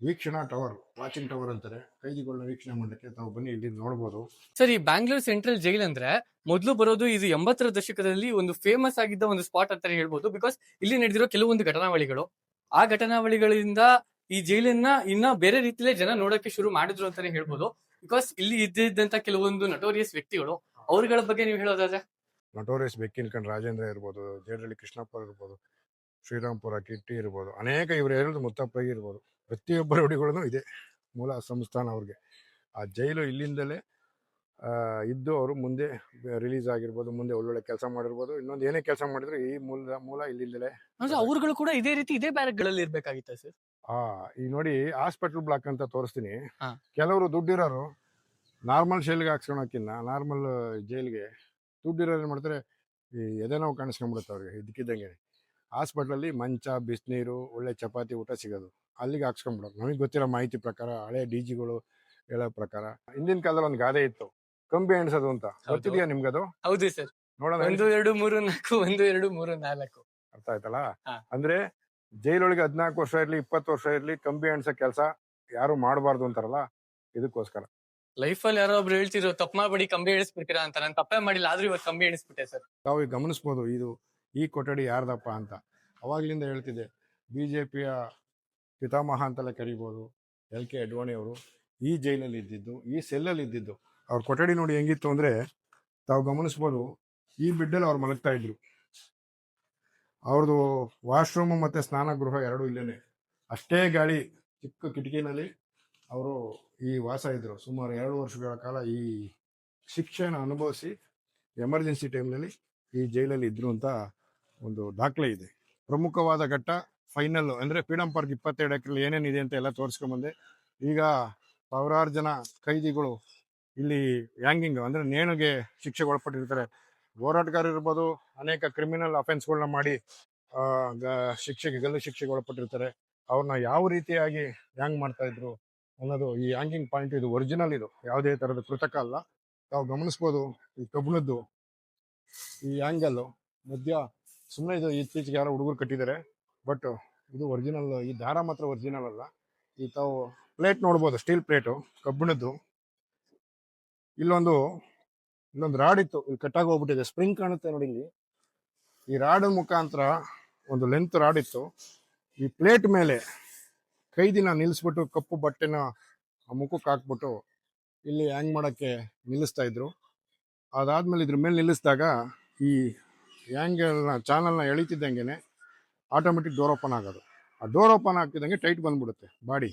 S3: ವೀಕ್ಷಣಾ ಟವರ್, ವಾಚಿಂಗ್ ಟವರ್ ಅಂತಾರೆ. ಕೈದಿಗಳನ್ನ ವೀಕ್ಷಣೆ ಮಾಡಲಿಕ್ಕೆ ತಾವು ಬನ್ನಿ, ಇಲ್ಲಿ ನೋಡ್ಬೋದು.
S1: ಸರ್ ಈ ಬ್ಯಾಂಗ್ಳೂರ್ ಸೆಂಟ್ರಲ್ ಜೈಲ್ ಅಂದ್ರೆ ಮೊದಲು ಬರೋದು ಇದು 80ರ ದಶಕದಲ್ಲಿ ಒಂದು ಫೇಮಸ್ ಆಗಿದ್ದ ಒಂದು ಸ್ಪಾಟ್ ಅಂತಾನೆ ಹೇಳ್ಬೋದು. ಬಿಕಾಸ್ ಇಲ್ಲಿ ನಡೆದಿರೋ ಕೆಲವೊಂದು ಘಟನಾವಳಿಗಳು, ಆ ಘಟನಾವಳಿಗಳಿಂದ ಈ ಜೈಲನ್ನ ಇನ್ನ ಬೇರೆ ರೀತಿಲೇ ಜನ ನೋಡಕ್ಕೆ ಶುರು ಮಾಡಿದ್ರು ಅಂತಾನೆ ಹೇಳ್ಬೋದು. ಬಿಕಾಸ್ ಇಲ್ಲಿ ಇದ್ದಂತ ಕೆಲವೊಂದು ನಟೋರಿಯಸ್ ವ್ಯಕ್ತಿಗಳು, ಅವ್ರಗಳ ಬಗ್ಗೆ ನೀವು ಹೇಳೋದಾದ್ರೆ?
S3: ನಟೋರಿಯಸ್ ಬೆಕ್ಕಿನ ರಾಜೇಂದ್ರ ಇರ್ಬೋದು, ಜೇಡಳ್ಳಿ ಕೃಷ್ಣಪ್ಪ ಇರ್ಬೋದು, ಶ್ರೀರಾಮ್ಪುರ ಕಿಟ್ಟಿ ಇರ್ಬೋದು, ಅನೇಕ ಇವ್ರು ಹೇಳಿದ್ರು ಮುತ್ತಪ್ಪ ಇರ್ಬೋದು. ಪ್ರತಿಯೊಬ್ಬರ ರೌಡಿಗಳೂ ಇದೆ ಮೂಲ ಸಂಸ್ಥಾನ ಅವ್ರಿಗೆ. ಆ ಜೈಲು ಇಲ್ಲಿಂದಲೇ ಇದ್ದು ಅವರು ಮುಂದೆ ರಿಲೀಸ್ ಆಗಿರ್ಬೋದು, ಮುಂದೆ ಒಳ್ಳೊಳ್ಳೆ ಕೆಲಸ ಮಾಡಿರ್ಬೋದು, ಇನ್ನೊಂದು ಏನೇ ಕೆಲಸ ಮಾಡಿದ್ರು ಈ ಮೂಲ ಇಲ್ಲಿಂದಲೇ.
S1: ಅಂದ್ರೆ ಅವ್ರುಗಳು ಕೂಡ ಇದೇ ರೀತಿ ಇದೇ ಬ್ಯಾರಕ್ಗಳಲ್ಲಿ ಇರ್ಬೇಕಾಗಿತ್ತ ಸರ್?
S3: ಈಗ ನೋಡಿ ಹಾಸ್ಪಿಟಲ್ ಬ್ಲಾಕ್ ಅಂತ ತೋರಿಸ್ತೀನಿ.
S1: ಹಾ.
S3: ಕೆಲವರು ದುಡ್ಡಿರೋರು ನಾರ್ಮಲ್ ಶೈಲಿಗೆ ಹಾಕ್ಸ್ಕೊಳಕ್ಕಿನ್ನ ನಾರ್ಮಲ್ ಜೈಲಿಗೆ ದುಡ್ಡಿರೋರು ಏನು ಮಾಡ್ತಾರೆ, ಈ ಎದೆ ನೋವು ಕಾಣಿಸ್ಕೊಂಡ್ಬಿಡುತ್ತೆ ಅವ್ರಿಗೆ ಇದಕ್ಕಿದ್ದಂಗೆ. ಹಾಸ್ಪಿಟ್ಲಲ್ಲಿ ಮಂಚ, ಬಿಸಿನೀರು, ಒಳ್ಳೆ ಚಪಾತಿ ಊಟ ಸಿಗೋದು, ಅಲ್ಲಿಗೆ ಹಾಕ್ಸ್ಕೊಂಡ್ಬಿಡೋದು. ನಮಗೆ ಗೊತ್ತಿರೋ ಮಾಹಿತಿ ಪ್ರಕಾರ, ಹಳೆ ಡಿಜಿಗಳು ಹೇಳೋ ಪ್ರಕಾರ ಹಿಂದಿನ ಕಾಲದಲ್ಲಿ ಒಂದು ಗಾದೆ ಇತ್ತು, ಕಂಬಿ ಎಣಿಸೋದು ಅಂತ. ಗೊತ್ತಿದೆಯಾ ನಿಮ್ಗದು?
S1: ಹೌದು ಸರ್.
S3: ನೋಡೋಣ.
S1: 1 2 3 4 1 2 3 4.
S3: ಅರ್ಥ ಆಯ್ತಲ್ಲ?
S1: ಹಾ.
S3: ಅಂದ್ರೆ ಜೈಲೊಳಗೆ 14 ವರ್ಷ ಇರ್ಲಿ, 20 ವರ್ಷ ಇರ್ಲಿ, ಕಂಬಿ ಎಣಿಸೋ ಕೆಲಸ ಯಾರು ಮಾಡಬಾರ್ದು ಅಂತಾರಲ್ಲ, ಇದಕ್ಕೋಸ್ಕರ.
S1: ಲೈಫಲ್ಲಿ ಯಾರೋ ಒಬ್ರು ಹೇಳ್ತಿದ್ರು, ತಪ್ಪು ಮಾಡ್ಬೇಡಿ ಕಂಬಿ ಎಣಿಸ್ಬಿಡ್ತೀರಾ ಅಂತ. ನಾನು ತಪ್ಪೇ ಮಾಡಿಲ್ಲ, ಆದ್ರೂ ಇವತ್ತು ಕಂಬಿ ಎಣಿಸ್ಬಿಟ್ಟೆ ಸರ್.
S3: ತಾವು ಈಗ ಗಮನಿಸ್ಬೋದು ಇದು ಈ ಕೊಠಡಿ ಯಾರ್ದಪ್ಪ ಅಂತ. ಅವಾಗ್ಲಿಂದ ಹೇಳ್ತಿದ್ದೆ, BJPಯ ಪಿತಾಮಹ ಅಂತೆಲ್ಲ ಕರಿಬೋದು LK ಅಡ್ವಾಣಿ ಅವರು ಈ ಜೈಲಲ್ಲಿ ಇದ್ದಿದ್ದು, ಈ ಸೆಲ್ಲಲ್ಲಿ ಇದ್ದಿದ್ದು. ಅವ್ರ ಕೊಠಡಿ ನೋಡಿ ಹೆಂಗಿತ್ತು ಅಂದ್ರೆ, ತಾವು ಗಮನಿಸ್ಬೋದು, ಈ ಬೆಡ್ಡಲ್ಲಿ ಅವ್ರು ಮಲಗ್ತಾ ಇದ್ರು. ಅವ್ರದ್ದು ವಾಶ್ರೂಮ್ ಮತ್ತೆ ಸ್ನಾನಗೃಹ ಎರಡೂ ಇಲ್ಲೇನೆ. ಅಷ್ಟೇ ಗಾಳಿ, ಚಿಕ್ಕ ಕಿಟಕಿನಲ್ಲಿ ಅವರು ಈ ವಾಸ ಇದ್ರು. ಸುಮಾರು 2 ವರ್ಷಗಳ ಕಾಲ ಈ ಶಿಕ್ಷೆನ ಅನುಭವಿಸಿ ಎಮರ್ಜೆನ್ಸಿ ಟೈಮ್ನಲ್ಲಿ ಈ ಜೈಲಲ್ಲಿ ಇದ್ರು ಅಂತ ಒಂದು ದಾಖಲೆ ಇದೆ. ಪ್ರಮುಖವಾದ ಘಟ್ಟ ಫೈನಲ್ ಅಂದ್ರೆ ಫ್ರೀಡಂ ಪಾರ್ಕ್ 22 ಎಕರೆ ಏನೇನಿದೆ ಅಂತ ಎಲ್ಲ ತೋರಿಸ್ಕೊಂಬಂದೆ. ಈಗ ಸಾವಿರಾರು ಜನ ಕೈದಿಗಳು ಇಲ್ಲಿ ಹ್ಯಾಂಗಿಂಗ್ ಅಂದ್ರೆ ನೇಣಿಗೆ ಶಿಕ್ಷೆಗೆ ಒಳಪಟ್ಟಿರ್ತಾರೆ. ಹೋರಾಟಗಾರ ಇರ್ಬೋದು, ಅನೇಕ ಕ್ರಿಮಿನಲ್ ಅಫೆನ್ಸ್ಗಳನ್ನ ಮಾಡಿ ಗಲ್ಲು ಶಿಕ್ಷೆಗೆ ಒಳಪಟ್ಟಿರ್ತಾರೆ. ಅವ್ರನ್ನ ಯಾವ ರೀತಿಯಾಗಿ ಹ್ಯಾಂಗ್ ಮಾಡ್ತಾ ಇದ್ರು ಅನ್ನೋದು ಈ ಹ್ಯಾಂಗಿಂಗ್ ಪಾಯಿಂಟ್. ಇದು ಒರಿಜಿನಲ್, ಇದು ಯಾವುದೇ ತರದ ಕೃತಕ ಅಲ್ಲ. ತಾವು ಗಮನಿಸ್ಬೋದು ಈ ಕಬ್ಬಿಣದ್ದು ಈ ಆ್ಯಂಗಲ್ಲು ಮಧ್ಯ ಸುಮ್ಮನೆ ಇದು ಇತ್ತೀಚೆಗೆ ಯಾರೋ ಹುಡುಗರು ಕಟ್ಟಿದ್ದಾರೆ, ಬಟ್ ಇದು ಒರಿಜಿನಲ್. ಈ ದಾರ ಮಾತ್ರ ಒರಿಜಿನಲ್ ಅಲ್ಲ. ಈ ತಾವು ಪ್ಲೇಟ್ ನೋಡ್ಬೋದು, ಸ್ಟೀಲ್ ಪ್ಲೇಟು ಕಬ್ಬಿಣದ್ದು. ಇಲ್ಲೊಂದು ರಾಡ್ ಇತ್ತು, ಇಲ್ಲಿ ಕಟ್ಟಾಗಿ ಹೋಗ್ಬಿಟ್ಟಿದೆ. ಸ್ಪ್ರಿಂಗ್ ಕಾಣುತ್ತೆ ನೋಡಿ ಇಲ್ಲಿ. ಈ ರಾಡ್ ಮುಖಾಂತರ ಒಂದು ಲೆಂತ್ ರಾಡ್ ಇತ್ತು. ಈ ಪ್ಲೇಟ್ ಮೇಲೆ ಕೈದಿನ ನಿಲ್ಲಿಸ್ಬಿಟ್ಟು ಕಪ್ಪು ಬಟ್ಟೆನ ಮುಖಕ್ಕೆ ಹಾಕ್ಬಿಟ್ಟು ಇಲ್ಲಿ ಹ್ಯಾಂಗ್ ಮಾಡೋಕ್ಕೆ ನಿಲ್ಲಿಸ್ತಾ ಇದ್ರು. ಅದಾದ್ಮೇಲೆ ಇದ್ರ ಮೇಲೆ ನಿಲ್ಲಿಸಿದಾಗ ಈ ಚಾನಲ್ನ ಎಳಿತಿದ್ದಂಗೆ ಆಟೋಮೆಟಿಕ್ ಡೋರ್ ಓಪನ್ ಆಗೋದು. ಆ ಡೋರ್ ಓಪನ್ ಆಗ್ತಿದ್ದಂಗೆ ಟೈಟ್ ಬಂದ್ಬಿಡುತ್ತೆ ಬಾಡಿ.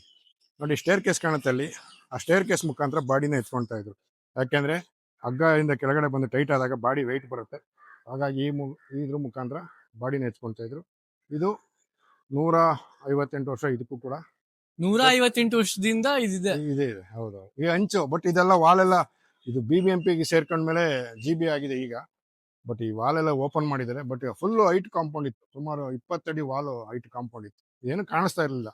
S3: ನೋಡಿ ಸ್ಟೇರ್ ಕೇಸ್ ಕಾಣುತ್ತೆ ಅಲ್ಲಿ, ಆ ಸ್ಟೇರ್ ಕೇಸ್ ಮುಖಾಂತರ ಬಾಡಿನ ಎತ್ಕೊಳ್ತಾ ಇದ್ರು. ಯಾಕೆಂದ್ರೆ ಹಗ್ಗದಿಂದ ಕೆಳಗಡೆ ಬಂದು ಟೈಟ್ ಆದಾಗ ಬಾಡಿ ವೆಯ್ಟ್ ಬರುತ್ತೆ. ಹಾಗಾಗಿ ಇದ್ರ ಮುಖಾಂತರ ಬಾಡಿನ ಎತ್ಕೊಳ್ತಾ ಇದ್ರು. ಇದು 158 ವರ್ಷ. ಇದಕ್ಕೂ ಕೂಡ
S1: 158 ವರ್ಷದಿಂದ ಇದೆ.
S3: ಇದೆ. ಹೌದು, ಈ ಅಂಚು. ಬಟ್ ಇದೆಲ್ಲ ವಾಲೆಲ್ಲ ಇದು BBMPಗೆ ಸೇರ್ಕೊಂಡ್ಮೇಲೆ GB ಆಗಿದೆ ಈಗ. ಬಟ್ ಈ ವಾಲೆಲ್ಲ ಓಪನ್ ಮಾಡಿದ್ದಾರೆ. ಬಟ್ ಫುಲ್ ಹೈಟ್ ಕಾಂಪೌಂಡ್ ಇತ್ತು, ಸುಮಾರು 20 ಅಡಿ ವಾಲು ಹೈಟ್ ಕಾಂಪೌಂಡ್ ಇತ್ತು. ಏನು ಕಾಣಿಸ್ತಾ ಇರಲಿಲ್ಲ.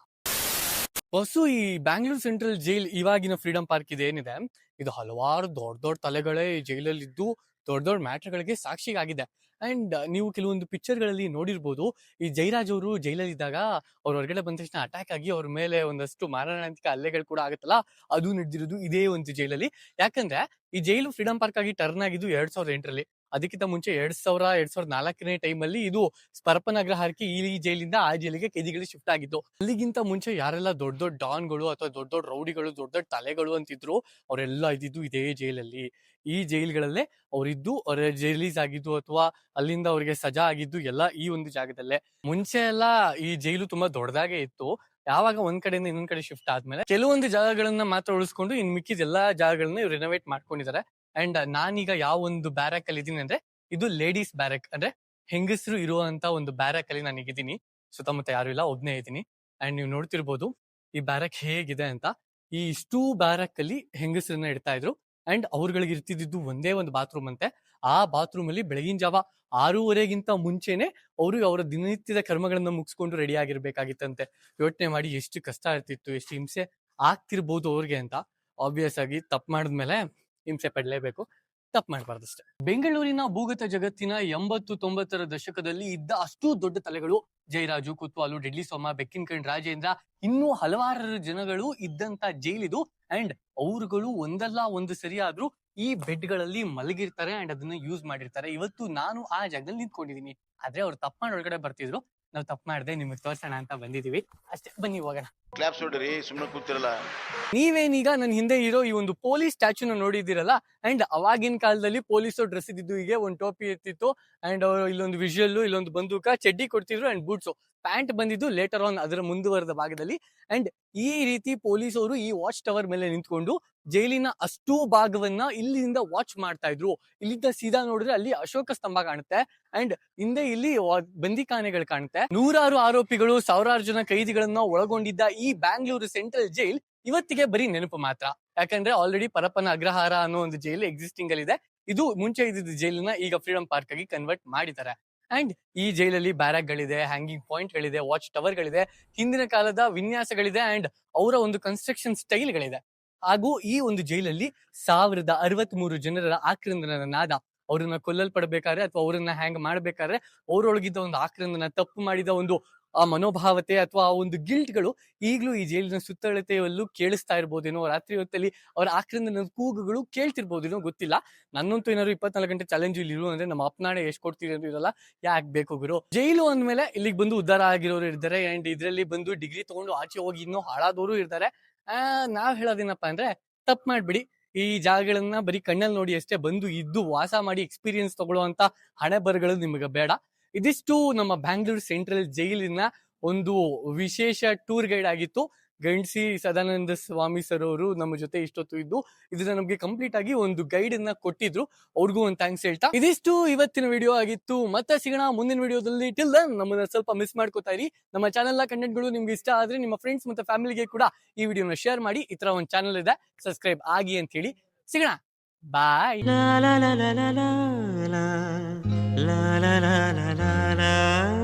S1: ಬಸ್ಸು ಈ ಬ್ಯಾಂಗ್ಳೂರ್ ಸೆಂಟ್ರಲ್ ಜೈಲ್, ಇವಾಗಿನ ಫ್ರೀಡಂ ಪಾರ್ಕ್ ಇದೆ ಏನಿದೆ, ಇದು ಹಲವಾರು ದೊಡ್ಡ ತಲೆಗಳೇ ಈ ಜೈಲಲ್ಲಿ ಇದ್ದು ದೊಡ್ಡ ಮ್ಯಾಟರ್ಗಳಿಗೆ ಸಾಕ್ಷಿಗಾಗಿದೆ. ಅಂಡ್ ನೀವು ಕೆಲವೊಂದು ಪಿಕ್ಚರ್ಗಳಲ್ಲಿ ನೋಡಿರ್ಬೋದು, ಈ ಜೈರಾಜ್ ಅವರು ಜೈಲಲ್ಲಿ ಇದ್ದಾಗ ಅವ್ರ ಹೊರಗಡೆ ಬಂದ ತಕ್ಷಣ ಅಟ್ಯಾಕ್ ಆಗಿ ಅವ್ರ ಮೇಲೆ ಒಂದಷ್ಟು ಮಾರಣಾಂತಿಕ ಹಲ್ಲೆಗಳು ಕೂಡ ಆಗುತ್ತಲ್ಲ, ಅದು ನಡೆದಿರೋದು ಇದೇ ಒಂದು ಜೈಲಲ್ಲಿ. ಯಾಕಂದ್ರೆ ಈ ಜೈಲು ಫ್ರೀಡಂ ಪಾರ್ಕ್ ಆಗಿ ಟರ್ನ್ ಆಗಿದ್ದು 2008ರಲ್ಲಿ. ಅದಕ್ಕಿಂತ ಮುಂಚೆ 2004ನೇ ಟೈಮಲ್ಲಿ ಇದು ಸ್ಪರ್ಪನಗರ ಹಾಕಿ ಈ ಜೈಲಿಂದ ಆ ಜೈಲಿಗೆ ಕೈದಿಗಳಿಗೆ ಶಿಫ್ಟ್ ಆಗಿದ್ದು. ಅಲ್ಲಿಗಿಂತ ಮುಂಚೆ ಯಾರೆಲ್ಲ ದೊಡ್ಡ ಡಾನ್ಗಳು ಅಥವಾ ದೊಡ್ಡ ರೌಡಿಗಳು, ದೊಡ್ಡ ತಲೆಗಳು ಅಂತಿದ್ರು, ಅವರೆಲ್ಲ ಇದ್ದಿದ್ದು ಇದೇ ಜೈಲಲ್ಲಿ. ಈ ಜೈಲ್ಗಳಲ್ಲೇ ಅವರಿದ್ದು, ಅವ್ರ ರಿಲೀಸ್ ಆಗಿದ್ದು ಅಥವಾ ಅಲ್ಲಿಂದ ಅವ್ರಿಗೆ ಸಜಾ ಆಗಿದ್ದು ಎಲ್ಲ ಈ ಒಂದು ಜಾಗದಲ್ಲೇ. ಮುಂಚೆ ಎಲ್ಲ ಈ ಜೈಲು ತುಂಬಾ ದೊಡ್ಡದಾಗೆ ಇತ್ತು. ಯಾವಾಗ ಒಂದ್ ಕಡೆಯಿಂದ ಇನ್ನೊಂದ್ ಕಡೆ ಶಿಫ್ಟ್ ಆದ್ಮೇಲೆ ಕೆಲವೊಂದು ಜಾಗಗಳನ್ನ ಮಾತ್ರ ಉಳಿಸ್ಕೊಂಡು ಇನ್ ಮಿಕ್ಕಿದ ಎಲ್ಲಾ ಜಾಗಗಳನ್ನ ಇವ್ರು ರಿನೋವೇಟ್ ಮಾಡ್ಕೊಂಡಿದ್ದಾರೆ. ಅಂಡ್ ನಾನೀಗ ಯಾವ ಒಂದು ಬ್ಯಾರಕ್ ಅಲ್ಲಿ ಇದೀನಿ ಅಂದ್ರೆ, ಇದು ಲೇಡೀಸ್ ಬ್ಯಾರಕ್, ಅಂದ್ರೆ ಹೆಂಗಸರು ಇರುವಂತ ಒಂದು ಬ್ಯಾರಕ್ ಅಲ್ಲಿ ನಾನು ಇದೀನಿ. ಸುತ್ತಮುತ್ತ ಯಾರು ಇಲ್ಲ, ಒಬ್ನೇ ಇದ್ದೀನಿ. ಅಂಡ್ ನೀವು ನೋಡ್ತಿರ್ಬೋದು ಈ ಬ್ಯಾರಕ್ ಹೇಗಿದೆ ಅಂತ. ಈ ಇಷ್ಟೂ ಬ್ಯಾರಕ್ ಅಲ್ಲಿ ಹೆಂಗಸರನ್ನ ಇಡ್ತಾ ಇದ್ರು. ಅಂಡ್ ಅವ್ರಗಳಿಗೆ ಇರ್ತಿದ್ದು ಒಂದೇ ಒಂದು ಬಾತ್ರೂಮ್ ಅಂತೆ. ಆ ಬಾತ್ರೂಮ್ ಅಲ್ಲಿ ಬೆಳಗಿನ ಜಾವ 6:30ಗಿಂತ ಮುಂಚೆನೆ ಅವರು ಅವರ ದಿನನಿತ್ಯದ ಕರ್ಮಗಳನ್ನ ಮುಗಿಸ್ಕೊಂಡು ರೆಡಿ ಆಗಿರ್ಬೇಕಾಗಿತ್ತಂತೆ. ಯೋಚನೆ ಮಾಡಿ ಎಷ್ಟು ಕಷ್ಟ ಇರ್ತಿತ್ತು, ಎಷ್ಟು ಹಿಂಸೆ ಆಗ್ತಿರ್ಬೋದು ಅವ್ರಿಗೆ ಅಂತ. ಆಬ್ವಿಯಸ್ ಆಗಿ ತಪ್ಪು ಮಾಡಿದ್ಮೇಲೆ ಹಿಂಸೆ ಪಡ್ಲೇಬೇಕು, ತಪ್ಪು ಮಾಡಬಾರ್ದಷ್ಟೇ. ಬೆಂಗಳೂರಿನ ಭೂಗತ ಜಗತ್ತಿನ 80-90ರ ದಶಕದಲ್ಲಿ ಇದ್ದ ಅಷ್ಟು ದೊಡ್ಡ ತಲೆಗಳು, ಜಯರಾಜು, ಕುತ್ವಾಲು, ಡೆಡ್ಲಿ ಸೋಮ, ಬೆಕ್ಕಿನ ಕಂಡ್ ರಾಜೇಂದ್ರ, ಇನ್ನೂ ಹಲವಾರು ಜನಗಳು ಇದ್ದಂತ ಜೈಲಿದು. ಅಂಡ್ ಅವರುಗಳು ಒಂದಲ್ಲ ಒಂದು ಸರಿಯಾದ್ರೂ ಈ ಬೆಡ್ಗಳಲ್ಲಿ ಮಲಗಿರ್ತಾರೆ ಅಂಡ್ ಅದನ್ನ ಯೂಸ್ ಮಾಡಿರ್ತಾರೆ. ಇವತ್ತು ನಾನು ಆ ಜಾಗದಲ್ಲಿ ನಿಂತ್ಕೊಂಡಿದೀನಿ. ಆದ್ರೆ ಅವ್ರು ತಪ್ಪು ಮಾಡಿ ಒಳಗಡೆ ಬರ್ತಿದ್ರು, ನಾವು ತಪ್ಪು ಮಾಡದೆ ನಿಮಗೆ ತೋರ್ಸೋಣ ಅಂತ ಬಂದಿದೀವಿ ಅಷ್ಟೇ. ಬನ್ನಿ ಹೋಗೋಣ.
S4: ಕ್ಲಾಪ್ಸ್ ಹೊಡ್ರಿ, ಸುಮ್ಮನೆ ಕೂತಿರಲ್ಲ.
S1: ನೀವೇನೀಗ ನನ್ನ ಹಿಂದೆ ಇರೋ ಈ ಒಂದು ಪೊಲೀಸ್ ಸ್ಟ್ಯಾಚ್ಯೂನ ನೋಡಿದಿರಲ್ಲ, ಅಂಡ್ ಅವಾಗಿನ ಕಾಲದಲ್ಲಿ ಪೊಲೀಸರು ಡ್ರೆಸ್ ಇದ್ದಿದ್ದು ಹೀಗೆ, ಒಂದು ಟೋಪಿ ಇರ್ತಿತ್ತು, ಅಂಡ್ ಅವರು ಇಲ್ಲೊಂದು ವಿಜುವಲ್, ಇಲ್ಲೊಂದು ಬಂದೂಕ, ಚಡ್ಡಿ ಕೊಡ್ತಿದ್ರು ಅಂಡ್ ಬೂಟ್ಸು. ಪ್ಯಾಂಟ್ ಬಂದಿದ್ದು ಲೇಟರ್ ಆನ್ ಅದರ ಮುಂದುವರೆದ ಭಾಗದಲ್ಲಿ. ಅಂಡ್ ಈ ರೀತಿ ಪೊಲೀಸರು ಈ ವಾಚ್ ಟವರ್ ಮೇಲೆ ನಿಂತ್ಕೊಂಡು ಜೈಲಿನ ಅಷ್ಟೂ ಭಾಗವನ್ನ ಇಲ್ಲಿಂದ ವಾಚ್ ಮಾಡ್ತಾ ಇದ್ರು. ಇಲ್ಲಿಂದ ಸೀದಾ ನೋಡಿದ್ರೆ ಅಲ್ಲಿ ಅಶೋಕ ಸ್ತಂಭ ಕಾಣುತ್ತೆ ಅಂಡ್ ಹಿಂದೆ ಇಲ್ಲಿ ಬಂದಿಖಾನೆಗಳು ಕಾಣುತ್ತೆ. ನೂರಾರು ಆರೋಪಿಗಳು, ಸಾವಿರಾರು ಜನ ಕೈದಿಗಳನ್ನ ಒಳಗೊಂಡಿದ್ದ ಈ ಬ್ಯಾಂಗ್ಳೂರು ಸೆಂಟ್ರಲ್ ಜೈಲ್ ಇವತ್ತಿಗೆ ಬರೀ ನೆನಪು ಮಾತ್ರ. ಯಾಕಂದ್ರೆ ಆಲ್ರೆಡಿ ಪರಪ್ಪನ ಅಗ್ರಹಾರ ಅನ್ನೋ ಒಂದು ಜೈಲು ಎಕ್ಸಿಸ್ಟಿಂಗ್ ಅಲ್ಲಿ ಇದೆ. ಇದು ಮುಂಚೆ ಇದ್ದಿದ್ದ ಜೈಲನ್ನ ಈಗ ಫ್ರೀಡಂ ಪಾರ್ಕ್ ಆಗಿ ಕನ್ವರ್ಟ್ ಮಾಡಿದ್ದಾರೆ. ಅಂಡ್ ಈ ಜೈಲಲ್ಲಿ ಬ್ಯಾರಕ್ ಗಳಿದೆ, ಹ್ಯಾಂಗಿಂಗ್ ಪಾಯಿಂಟ್ ಗಳಿದೆ, ವಾಚ್ ಟವರ್ ಗಳಿದೆ, ಹಿಂದಿನ ಕಾಲದ ವಿನ್ಯಾಸಗಳಿದೆ ಅಂಡ್ ಅವರ ಒಂದು ಕನ್ಸ್ಟ್ರಕ್ಷನ್ ಸ್ಟೈಲ್ ಗಳಿದೆ. ಹಾಗೂ ಈ ಒಂದು ಜೈಲಲ್ಲಿ 1063 ಜನರ ಆಕ್ರಂದನದ ನಾದ, ಅವ್ರನ್ನ ಕೊಲ್ಲಲ್ಪಡಬೇಕಾದ್ರೆ ಅಥವಾ ಅವರನ್ನ ಹ್ಯಾಂಗ್ ಮಾಡ್ಬೇಕಾದ್ರೆ ಅವರೊಳಗಿದ್ದ ಒಂದು ಆಕ್ರಂದನ, ತಪ್ಪು ಮಾಡಿದ ಒಂದು ಆ ಮನೋಭಾವತೆ ಅಥವಾ ಆ ಒಂದು ಗಿಲ್ಟ್ಗಳು ಈಗಲೂ ಈ ಜೈಲಿನ ಸುತ್ತಳತೆಯಲ್ಲೂ ಕೇಳಿಸ್ತಾ ಇರ್ಬೋದೇನೋ. ರಾತ್ರಿ ಹೊತ್ತಲ್ಲಿ ಅವರ ಆಕ್ರಂದನ ಕೂಗುಗಳು ಕೇಳ್ತಿರ್ಬೋದೇನೋ ಗೊತ್ತಿಲ್ಲ. ನನ್ನಂತೂ ಏನಾದ್ರು 24 ಗಂಟೆ ಚಾಲೆಂಜ್ ಇಲ್ಲಿ ಇರು ಅಂದ್ರೆ ನಮ್ಮ ಅಪ್ಪನಾಡೆ ಎಷ್ಟು ಕೊಡ್ತೀರಿ ಅಂತ ಇರಲ್ಲ. ಯಾಕೆ ಬೇಕು ಗುರು? ಜೈಲು ಅಂದ್ಮೇಲೆ ಇಲ್ಲಿಗೆ ಬಂದು ಉದ್ಧಾರ ಆಗಿರೋರು ಇರ್ತಾರೆ ಅಂಡ್ ಇದ್ರಲ್ಲಿ ಬಂದು ಡಿಗ್ರಿ ತಗೊಂಡು ಆಚೆ ಹೋಗಿ ಇನ್ನೂ ಹಾಳಾದವರು ಇರ್ತಾರೆ. ನಾವ್ ಹೇಳೋದೇನಪ್ಪಾ ಅಂದ್ರೆ ತಪ್ಪು ಮಾಡ್ಬಿಡಿ. ಈ ಜಾಗಗಳನ್ನ ಬರೀ ಕಣ್ಣಲ್ಲಿ ನೋಡಿ ಅಷ್ಟೇ, ಬಂದು ಇದ್ದು ವಾಸ ಮಾಡಿ ಎಕ್ಸ್ಪೀರಿಯನ್ಸ್ ತಗೊಳ್ಳುವಂತ ಹಣೆ ಬರಗಳು ನಿಮಗೆ ಬೇಡ. ಇದಿಷ್ಟು ನಮ್ಮ ಬ್ಯಾಂಗ್ಳೂರ್ ಸೆಂಟ್ರಲ್ ಜೈಲಿನ ಒಂದು ವಿಶೇಷ ಟೂರ್ ಗೈಡ್ ಆಗಿತ್ತು. ಗಂಡ್ಸಿ ಸದಾನಂದ ಸ್ವಾಮಿ ಸರ್ ಅವರು ನಮ್ಮ ಜೊತೆ ಇಷ್ಟೊತ್ತು ಇದ್ದು ಇದನ್ನ ನಮ್ಗೆ ಕಂಪ್ಲೀಟ್ ಆಗಿ ಒಂದು ಗೈಡ್ ಅನ್ನ ಕೊಟ್ಟಿದ್ರು. ಅವ್ರಿಗೂ ಒಂದು ಥ್ಯಾಂಕ್ಸ್ ಹೇಳ್ತಾ ಇದಿಷ್ಟು ಇವತ್ತಿನ ವಿಡಿಯೋ ಆಗಿತ್ತು. ಮತ್ತೆ ಸಿಗೋಣ ಮುಂದಿನ ವಿಡಿಯೋದಲ್ಲಿ. ಟಿಲ್ ದೆನ್ ನಮ್ಮನ್ನ ಸ್ವಲ್ಪ ಮಿಸ್ ಮಾಡ್ಕೋತಾ ಇರಿ. ನಮ್ಮ ಚಾನೆಲ್ ನ ಕಂಟೆಂಟ್ಗಳು ನಿಮ್ಗೆ ಇಷ್ಟ ಆದ್ರೆ ನಿಮ್ಮ ಫ್ರೆಂಡ್ಸ್ ಮತ್ತೆ ಫ್ಯಾಮಿಲಿಗೆ ಕೂಡ ಈ ವಿಡಿಯೋನ ಶೇರ್ ಮಾಡಿ. ಈ ತರ ಒಂದು ಚಾನೆಲ್ ಇದೆ, ಸಬ್ಸ್ಕ್ರೈಬ್ ಆಗಿ ಅಂತ ಹೇಳಿ. ಸಿಗೋಣ, ಬಾಯ್.
S2: la la la la la la la la la la la la